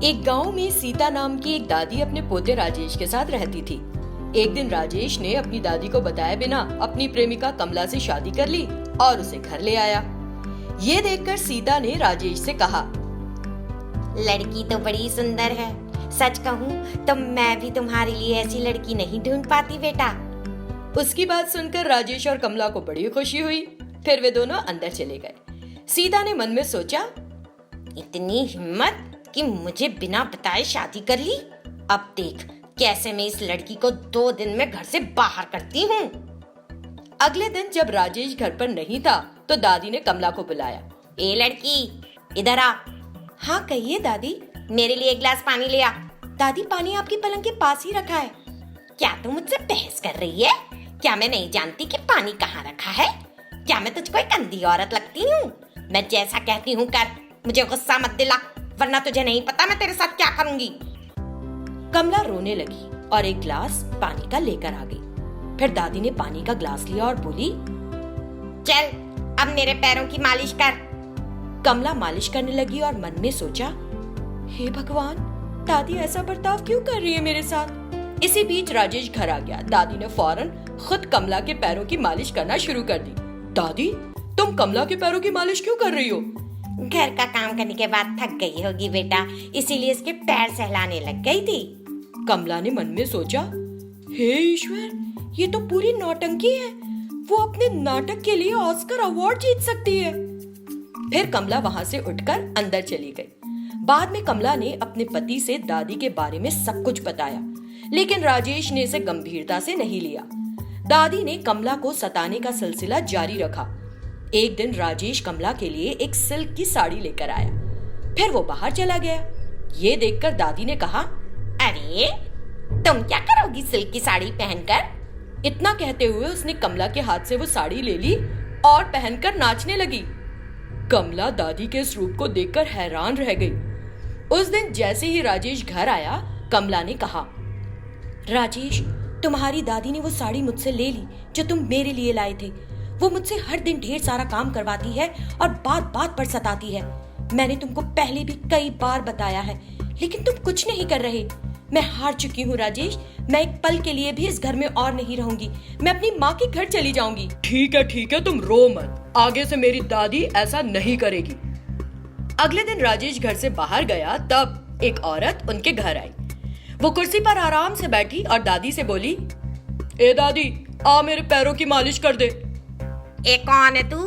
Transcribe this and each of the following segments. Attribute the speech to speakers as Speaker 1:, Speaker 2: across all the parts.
Speaker 1: एक गांव में सीता नाम की एक दादी अपने पोते राजेश के साथ रहती थी। एक दिन राजेश ने अपनी दादी को बताए बिना अपनी प्रेमिका कमला से शादी कर ली और उसे घर ले आया। ये देखकर सीता ने राजेश से कहा,
Speaker 2: लड़की तो बड़ी सुंदर है, सच कहूँ तो मैं भी तुम्हारे लिए ऐसी लड़की नहीं ढूंढ पाती बेटा।
Speaker 1: उसकी बात सुनकर राजेश और कमला को बड़ी खुशी हुई। फिर वे दोनों अंदर चले गए। सीता ने मन में सोचा,
Speaker 2: इतनी हिम्मत कि मुझे बिना बताए शादी कर ली। अब देख कैसे मैं इस लड़की को 2 दिन में घर से बाहर करती हूँ।
Speaker 1: अगले दिन जब राजेश घर पर नहीं था तो दादी ने कमला को बुलाया।
Speaker 2: ए लड़की, इधर आ।
Speaker 1: हाँ कहिए दादी।
Speaker 2: मेरे लिए एक गिलास पानी ले आ।
Speaker 1: दादी पानी आपकी पलंग के पास ही रखा है।
Speaker 2: क्या तू मुझसे बहस कर रही है? क्या मैं नहीं जानती कि पानी कहाँ रखा है? क्या मैं तुझको एक अंधी औरत लगती हूँ? मैं जैसा कहती हूँ कर, मुझे गुस्सा मत दिला, वरना तुझे नहीं पता मैं तेरे साथ क्या करूंगी।
Speaker 1: कमला रोने लगी और एक गिलास पानी का लेकर आ गई। फिर दादी ने पानी का गिलास लिया और बोली,
Speaker 2: चल अब मेरे पैरों की मालिश कर।
Speaker 1: कमला मालिश करने लगी और मन में सोचा, हे भगवान, दादी ऐसा बर्ताव क्यों कर रही है मेरे साथ। इसी बीच राजेश घर आ गया। दादी ने फौरन खुद कमला के पैरों की मालिश करना शुरू कर दी। दादी, तुम कमला के पैरों की मालिश क्यों कर रही हो?
Speaker 2: घर का काम करने के बाद थक गई होगी बेटा, इसीलिए इसके पैर सहलाने लग गई थी।
Speaker 1: कमला ने मन में सोचा, हे ईश्वर, ये तो पूरी नौटंकी है। वो अपने नाटक के लिए ऑस्कर अवार्ड जीत सकती है। फिर कमला वहां से उठकर अंदर चली गई। बाद में कमला ने अपने पति से दादी के बारे में सब कुछ बताया, लेकिन राजेश ने इसे गंभीरता से नहीं लिया। दादी ने कमला को सताने का सिलसिला जारी रखा। एक दिन राजेश कमला के लिए एक सिल्क की साड़ी लेकर आया। फिर वो बाहर चला गया। ये देखकर दादी ने कहा,
Speaker 2: अरे तुम क्या करोगी सिल्क की साड़ी पहनकर?
Speaker 1: इतना कहते हुए उसने कमला के हाथ से वो साड़ी ले ली और पहनकर नाचने लगी। कमला दादी के इस रूप को देखकर हैरान रह गई। उस दिन जैसे ही राजेश घर आया, कमला ने कहा, राजेश, तुम्हारी दादी ने वो साड़ी मुझसे ले ली जो तुम मेरे लिए लाए थे। वो मुझसे हर दिन ढेर सारा काम करवाती है और बात बात पर सताती है। मैंने तुमको पहले भी कई बार बताया है, लेकिन तुम कुछ नहीं कर रहे। मैं हार चुकी हूँ राजेश। मैं एक पल के लिए भी इस घर में और नहीं रहूंगी। मैं अपनी माँ के घर चली जाऊंगी। ठीक है, तुम रो मत। आगे से मेरी दादी ऐसा नहीं करेगी। अगले दिन राजेश घर से बाहर गया, तब एक औरत उनके घर आई। वो कुर्सी पर आराम से बैठी और दादी से बोली, ए दादी, आ मेरे पैरों की मालिश कर दे।
Speaker 2: ए कौन है तू?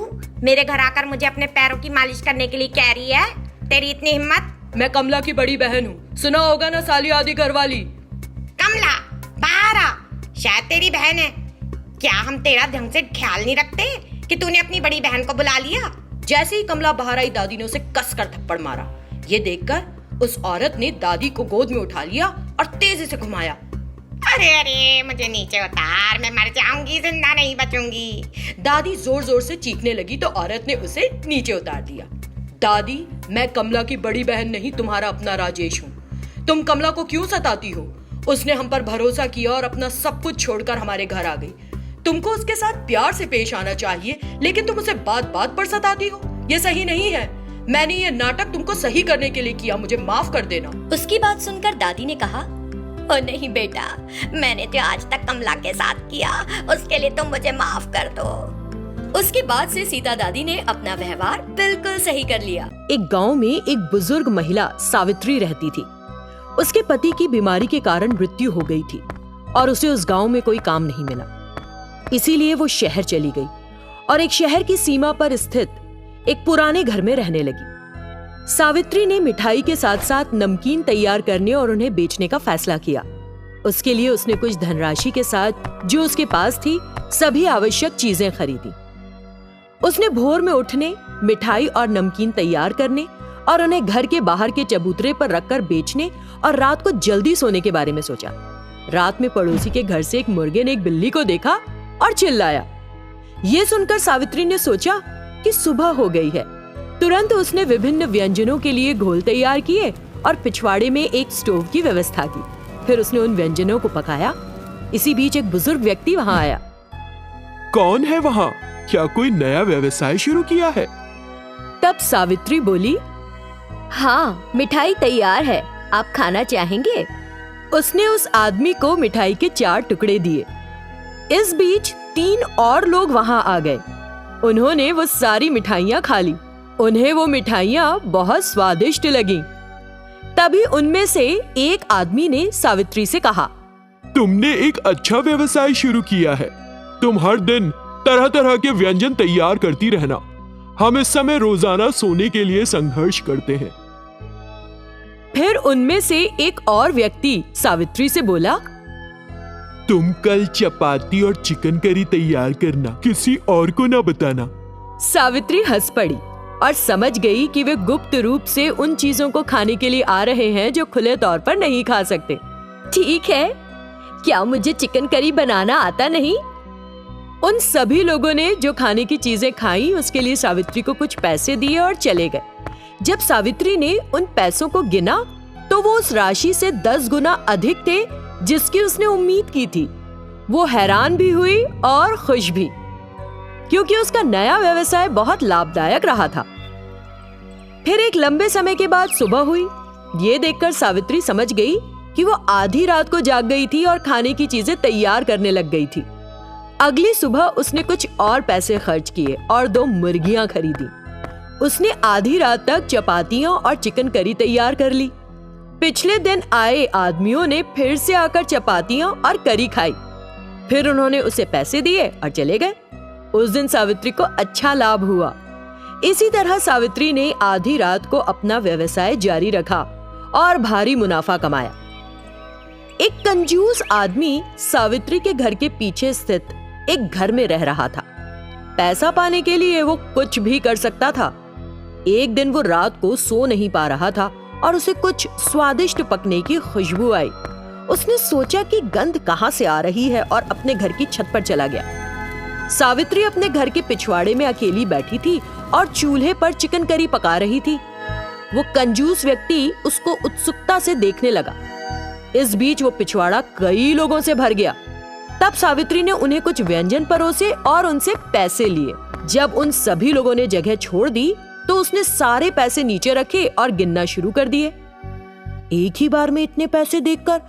Speaker 2: मेरे घर आकर मुझे अपने पैरों की मालिश करने के लिए कह रही है? तेरी इतनी हिम्मत?
Speaker 1: मैं कमला की बड़ी बहन हूँ, सुना होगा ना, साली आदि घरवाली।
Speaker 2: कमला, बाहर आ। शायद तेरी बहन है। क्या हम तेरा ढंग से ख्याल नहीं रखते कि तूने अपनी बड़ी बहन को बुला लिया?
Speaker 1: जैसे ही कमला बाहर आई, दादी ने उसे कसकर थप्पड़ मारा। ये देखकर उस औरत ने दादी को गोद में उठा लिया और तेजी से घुमाया।
Speaker 2: अरे मुझे नीचे उतार, मैं मर जाऊंगी, जिंदा नहीं बचूंगी।
Speaker 1: दादी जोर जोर से चीखने लगी तो औरत ने उसे नीचे उतार दिया। दादी, मैं कमला की बड़ी बहन नहीं, तुम्हारा अपना राजेश हूँ। तुम कमला को क्यों सताती हो? उसने हम पर भरोसा किया और अपना सब कुछ छोड़कर हमारे घर आ गई। तुमको उसके साथ प्यार से पेश आना चाहिए, लेकिन तुम उसे बात बात पर सताती हो। ये सही नहीं है। मैंने ये नाटक तुमको सही करने के लिए किया, मुझे माफ कर देना।
Speaker 3: उसकी बात सुनकर दादी ने कहा, ओ नहीं बेटा, मैंने जो आज तक कमला के साथ किया उसके लिए तुम मुझे माफ कर दो।
Speaker 1: उसके बाद से सीता दादी ने अपना व्यवहार बिल्कुल सही कर लिया। एक गांव में एक बुजुर्ग महिला सावित्री रहती थी। उसके पति की बीमारी के कारण मृत्यु हो गई थी और उसे उस गांव में कोई काम नहीं मिला। इसीलिए वो शहर चली गई और एक शहर की सीमा पर स्थित एक पुराने घर में रहने लगी। सावित्री ने मिठाई के साथ साथ नमकीन तैयार करने और उन्हें बेचने का फैसला किया। उसके लिए उसने कुछ धनराशि के साथ जो उसके पास थी सभी आवश्यक चीजें खरीदी। उसने भोर में उठने, मिठाई और नमकीन तैयार करने और उन्हें घर के बाहर के चबूतरे पर रखकर बेचने और रात को जल्दी सोने के बारे में सोचा। रात में पड़ोसी के घर से एक मुर्गे ने एक बिल्ली को देखा और चिल्लाया। ये सुनकर सावित्री ने सोचा कि सुबह हो गई है। तुरंत उसने विभिन्न व्यंजनों के लिए घोल तैयार किए और पिछवाड़े में एक स्टोव की व्यवस्था की। फिर उसने उन व्यंजनों को पकाया। इसी बीच एक बुजुर्ग व्यक्ति वहां आया।
Speaker 4: कौन है वहाँ? क्या कोई नया व्यवसाय शुरू किया है?
Speaker 1: तब सावित्री बोली,
Speaker 3: हाँ, मिठाई तैयार है,
Speaker 1: आप खाना चाहेंगे? उसने उस आदमी को मिठाई के 4 टुकड़े दिए। इस बीच 3 और लोग वहां आ गए। उन्होंने वो सारी मिठाइयाँ खा ली। उन्हें वो मिठाइयाँ बहुत स्वादिष्ट लगीं। तभी उनमें से एक आदमी ने सावित्री से कहा,
Speaker 4: तुमने एक अच्छा व्यवसाय शुरू किया है। तुम हर दिन तरह तरह के व्यंजन तैयार करती रहना। हम इस समय रोजाना सोने के लिए संघर्ष करते हैं।
Speaker 1: फिर उनमें से एक और व्यक्ति सावित्री से बोला,
Speaker 4: तुम कल चपाती और चिकन करी तैयार करना, किसी और को ना बताना।
Speaker 1: सावित्री हंस पड़ी और समझ गई कि वे गुप्त रूप से उन चीजों को खाने के लिए आ रहे हैं जो खुले तौर पर नहीं खा सकते। ठीक है, क्या मुझे चिकन करी बनाना आता नहीं? उन सभी लोगों ने जो खाने की चीजें खाई उसके लिए सावित्री को कुछ पैसे दिए और चले गए। जब सावित्री ने उन पैसों को गिना तो वो उस राशि से 10 गुना अधिक थे जिसकी उसने उम्मीद की थी। वो हैरान भी हुई और खुश भी, क्योंकि उसका नया व्यवसाय बहुत लाभदायक रहा था। फिर एक लंबे समय के बाद सुबह हुई। ये देखकर सावित्री समझ गई कि वो आधी रात को जाग गई थी और खाने की चीजें तैयार करने लग गई थी। अगली सुबह उसने कुछ और पैसे खर्च किए और 2 मुर्गियां खरीदी। उसने आधी रात तक चपातियां और चिकन करी तैयार कर ली। पिछले दिन आए आदमियों ने फिर से आकर चपातियां और करी खाई। फिर उन्होंने उसे पैसे दिए और चले गए। उस दिन सावित्री को अच्छा लाभ हुआ। इसी तरह सावित्री ने आधी रात को अपना व्यवसाय जारी रखा और भारी मुनाफा कमाया। एक कंजूस आदमी सावित्री के घर के पीछे स्थित एक घर में रह रहा था। पैसा पाने के लिए वो कुछ भी कर सकता था। एक दिन वो रात को सो नहीं पा रहा था और उसे कुछ स्वादिष्ट पकने की खुशबू आई। उसने सोचा कि गंध कहां से आ रही है और अपने घर की छत पर चला गया। सावित्री अपने घर के पिछवाड़े में अकेली बैठी थी और चूल्हे पर चिकन करी पका रही थी। वो कंजूस व्यक्ति उसको उत्सुकता से देखने लगा। इस बीच वो पिछवाड़ा कई लोगों से भर गया। तब सावित्री ने उन्हें कुछ व्यंजन परोसे और उनसे पैसे लिए। जब उन सभी लोगों ने जगह छोड़ दी तो उसने सारे पैसे नीचे रखे और गिनना शुरू कर दिए। एक ही बार में इतने पैसे देखकर,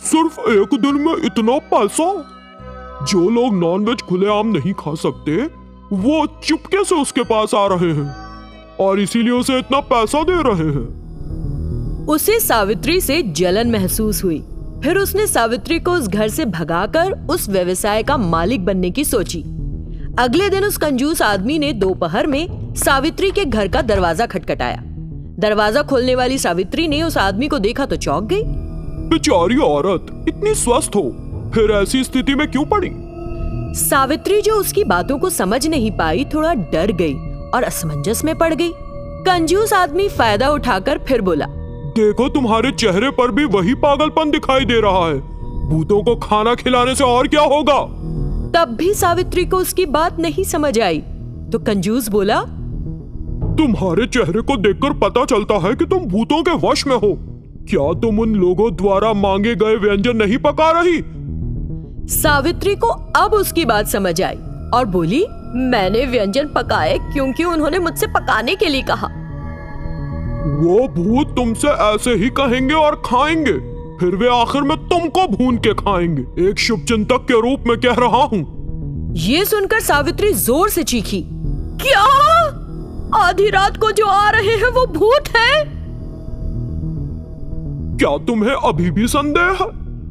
Speaker 4: सिर्फ एक दिन में इतना पैसा? जो लोग नॉनवेज खुलेआम नहीं खा सकते वो चुपके से उसके पास आ रहे हैं और इसीलिए उसे इतना पैसा दे रहे हैं।
Speaker 1: उसे सावित्री से जलन महसूस हुई। फिर उसने सावित्री को उस घर से भगाकर उस व्यवसाय का मालिक बनने की सोची। अगले दिन उस कंजूस आदमी ने दोपहर में सावित्री के घर का दरवाजा खटखटाया। दरवाजा खोलने वाली सावित्री ने उस आदमी को देखा तो चौंक गई।
Speaker 4: बेचारी औरत, इतनी स्वस्थ हो, फिर ऐसी स्थिति में क्यों पड़ी?
Speaker 1: सावित्री जो उसकी बातों को समझ नहीं पाई, थोड़ा डर गई और असमंजस में पड़ गई। कंजूस आदमी फायदा उठाकर फिर बोला,
Speaker 4: देखो तुम्हारे चेहरे पर भी वही पागलपन दिखाई दे रहा है। भूतों को खाना खिलाने से और क्या होगा?
Speaker 1: तब भी सावित्री को उसकी बात नहीं समझ आई तो कंजूस बोला,
Speaker 4: तुम्हारे चेहरे को देखकर पता चलता है कि तुम भूतों के वश में हो। क्या तुम उन लोगों द्वारा मांगे गए व्यंजन नहीं पका रही?
Speaker 1: सावित्री को अब उसकी बात समझ आई और बोली, मैंने व्यंजन पकाए क्योंकि उन्होंने मुझसे पकाने के लिए कहा।
Speaker 4: वो भूत तुमसे ऐसे ही कहेंगे और खाएंगे, फिर वे आखिर में तुमको भून के खाएंगे। एक शुभचिंतक के रूप में कह रहा हूँ।
Speaker 1: ये सुनकर सावित्री जोर से चीखी, क्या? आधी रात को जो आ रहे हैं वो भूत हैं?
Speaker 4: क्या तुम्हें अभी भी संदेह है?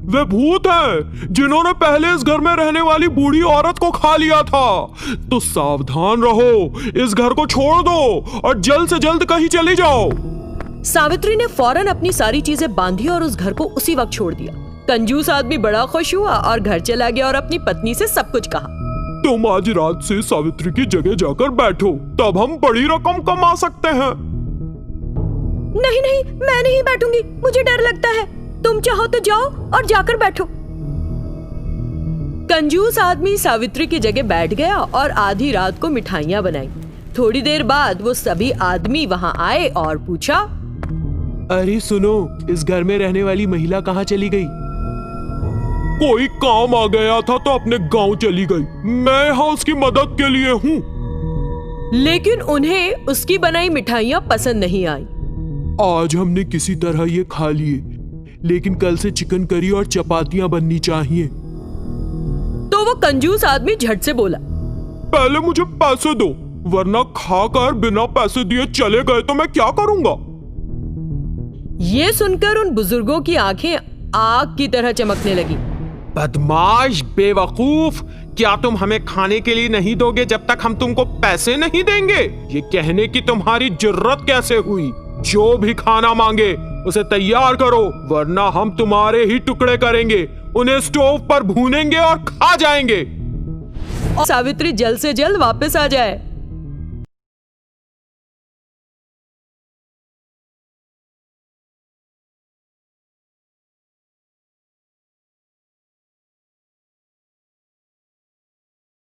Speaker 4: वे भूत हैं जिन्होंने पहले इस घर में रहने वाली बूढ़ी औरत को खा लिया था। तो सावधान रहो, इस घर को छोड़ दो और जल्द से जल्द कहीं चली जाओ।
Speaker 1: सावित्री ने फौरन अपनी सारी चीजें बांधी और उस घर को उसी वक्त छोड़ दिया। कंजूस आदमी बड़ा खुश हुआ और घर चला गया और अपनी पत्नी से सब कुछ कहा।
Speaker 4: तुम आज रात से सावित्री की जगह जाकर बैठो, तब हम बड़ी रकम कमा सकते हैं।
Speaker 1: नहीं नहीं, मैं नहीं बैठूंगी, मुझे डर लगता है। तुम चाहो तो जाओ और जाकर बैठो। कंजूस आदमी सावित्री की जगह बैठ गया और आधी रात को मिठाइयां बनाई। थोड़ी देर बाद वो सभी आदमी वहां आए और पूछा,
Speaker 4: अरे सुनो, इस घर में रहने वाली महिला कहाँ चली गई? कोई काम आ गया था तो अपने गांव चली गई। मैं यहाँ उसकी मदद के लिए हूँ।
Speaker 1: लेकिन उन्हें उसकी बनाई मिठाइयां पसंद नहीं आई।
Speaker 4: आज हमने किसी तरह ये खा लिए, लेकिन कल से चिकन करी और चपातियां बननी चाहिए।
Speaker 1: तो वो कंजूस आदमी झट से बोला,
Speaker 4: पहले मुझे पैसे दो, वरना खाकर बिना पैसे दिए चले गए तो मैं क्या करूंगा।
Speaker 1: ये सुनकर उन बुजुर्गों की आंखें आग की तरह चमकने लगी।
Speaker 4: बदमाश, बेवकूफ, क्या तुम हमें खाने के लिए नहीं दोगे जब तक हम तुमको पैसे नहीं देंगे? ये कहने की तुम्हारी जुर्रत कैसे हुई? जो भी खाना मांगे उसे तैयार करो, वरना हम तुम्हारे ही टुकड़े करेंगे, उन्हें स्टोव पर भूनेंगे और खा जाएंगे।
Speaker 1: और सावित्री जल्द से जल्द वापस आ जाए।